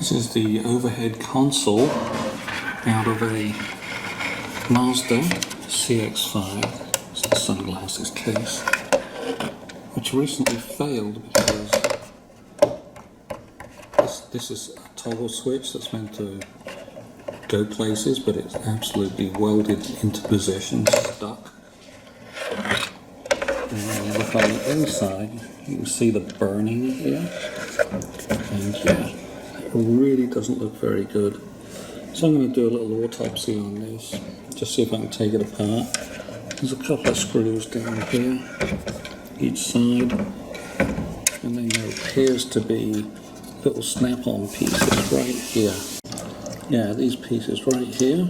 This is the overhead console out of a Mazda CX5. It's the sunglasses case, which recently failed because this is a toggle switch that's meant to go places, but it's absolutely welded into position, stuck. And when you look on the inside, you can see the burning here, and yeah, it really doesn't look very good. So I'm going to do a little autopsy on this, just see if I can take it apart. There's a couple of screws down here, each side, and then there appears to be little snap-on pieces right here. Yeah, these pieces right here,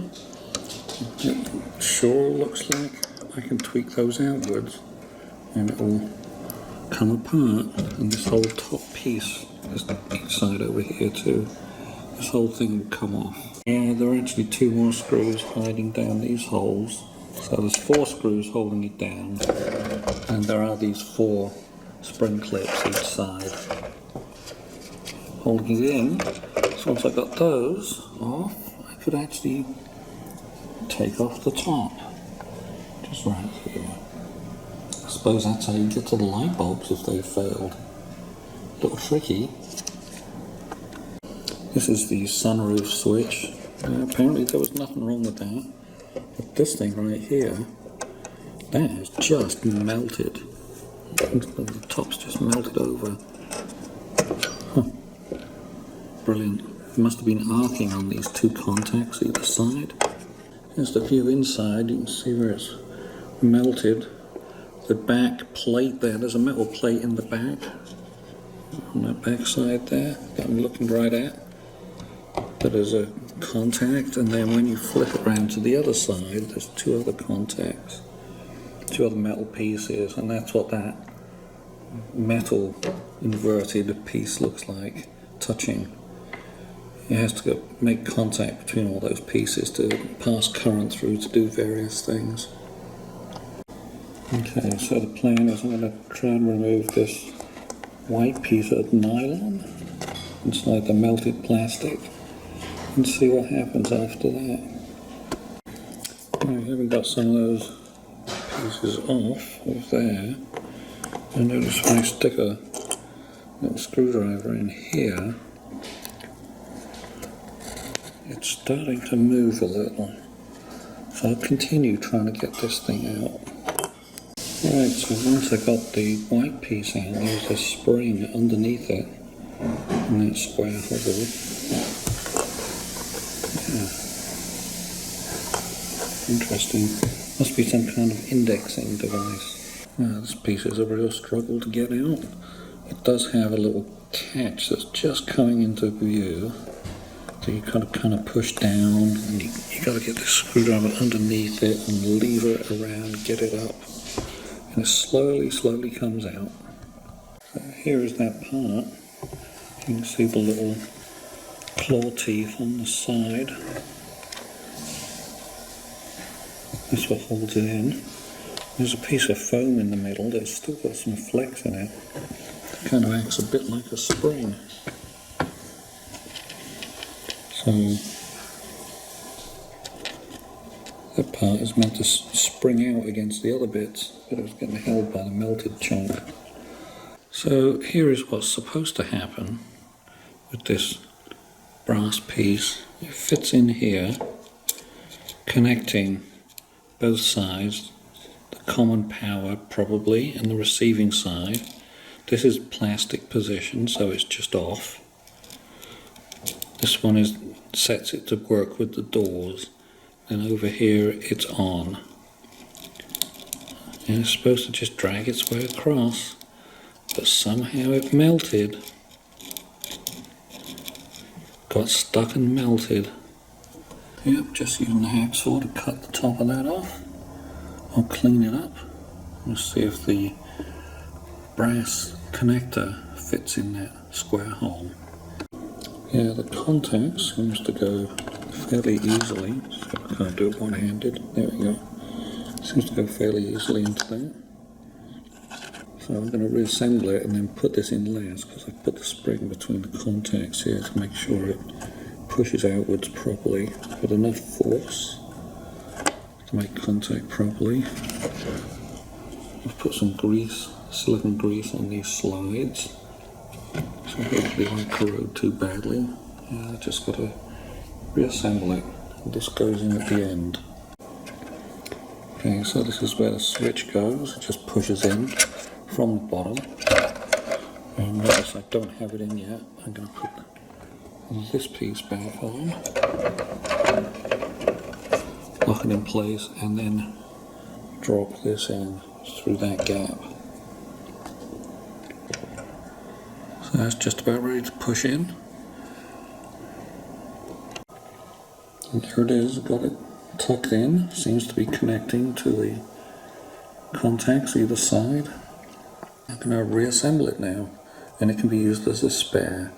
it sure looks like I can tweak those outwards and it will come apart, and this whole top piece, this side over here too, this whole thing will come off. Yeah, there are actually two more screws hiding down these holes, so there's 4 screws holding it down, and there are these 4 spring clips each side holding it in. So once I got those off, I could actually take off the top, just right here. I suppose that's how you get to the light bulbs if they failed. A little tricky. This is the sunroof switch. Apparently there was nothing wrong with that, but this thing right here, that is just melted. The top's just melted over. Huh. Brilliant. It must have been arcing on these 2 contacts either side. Here's the view inside. You can see where it's melted. The back plate there's a metal plate in the back, on that back side there that I'm looking right at. That is a contact, and then when you flip it around to the other side, there's 2 other contacts, 2 other metal pieces, and that's what that metal inverted piece looks like touching. It has to make contact between all those pieces to pass current through to do various things. Okay, so the plan is I'm going to try and remove this white piece of nylon inside the melted plastic and see what happens after that. I haven't got some of those pieces off of there. I notice when I stick a little screwdriver in here, it's starting to move a little. So I'll continue trying to get this thing out. Right, so once I got the white piece out, there's a spring underneath it in that square hole. Yeah. Interesting. Must be some kind of indexing device. Now, this piece is a real struggle to get out. It does have a little catch that's just coming into view. So you kind of push down, and you got to get this screwdriver underneath it and lever it around, get it up. And it slowly comes out. So here is that part. You can see the little claw teeth on the side. That's what holds it in. There's a piece of foam in the middle that's still got some flex in it. It kind of acts a bit like a spring. So that part is meant to spring out against the other bits, but it was getting held by the melted chunk. So here is what's supposed to happen with this brass piece. It fits in here, connecting both sides, the common power probably, and the receiving side. This is plastic position, so it's just off. This one sets it to work with the doors. And over here it's on. And it's supposed to just drag its way across, but somehow it melted. Got stuck and melted. Yep, just using the hacksaw to cut the top of that off. I'll clean it up. We'll see if the brass connector fits in that square hole. Yeah, the contact seems to go fairly easily, so I can't do it one-handed. There we go. Seems to go fairly easily into that. So I'm going to reassemble it and then put this in last, because I put the spring between the contacts here to make sure it pushes outwards properly with enough force to make contact properly. I've put some grease, silicone grease on these slides, so hopefully it won't corrode too badly. I just got to reassemble it. This goes in at the end. Okay, so this is where the switch goes. It just pushes in from the bottom. And notice I don't have it in yet. I'm going to put this piece back on, lock it in place, and then drop this in through that gap. So that's just about ready to push in. And there it is, I've got it tucked in, seems to be connecting to the contacts either side. I'm going to reassemble it now, and it can be used as a spare.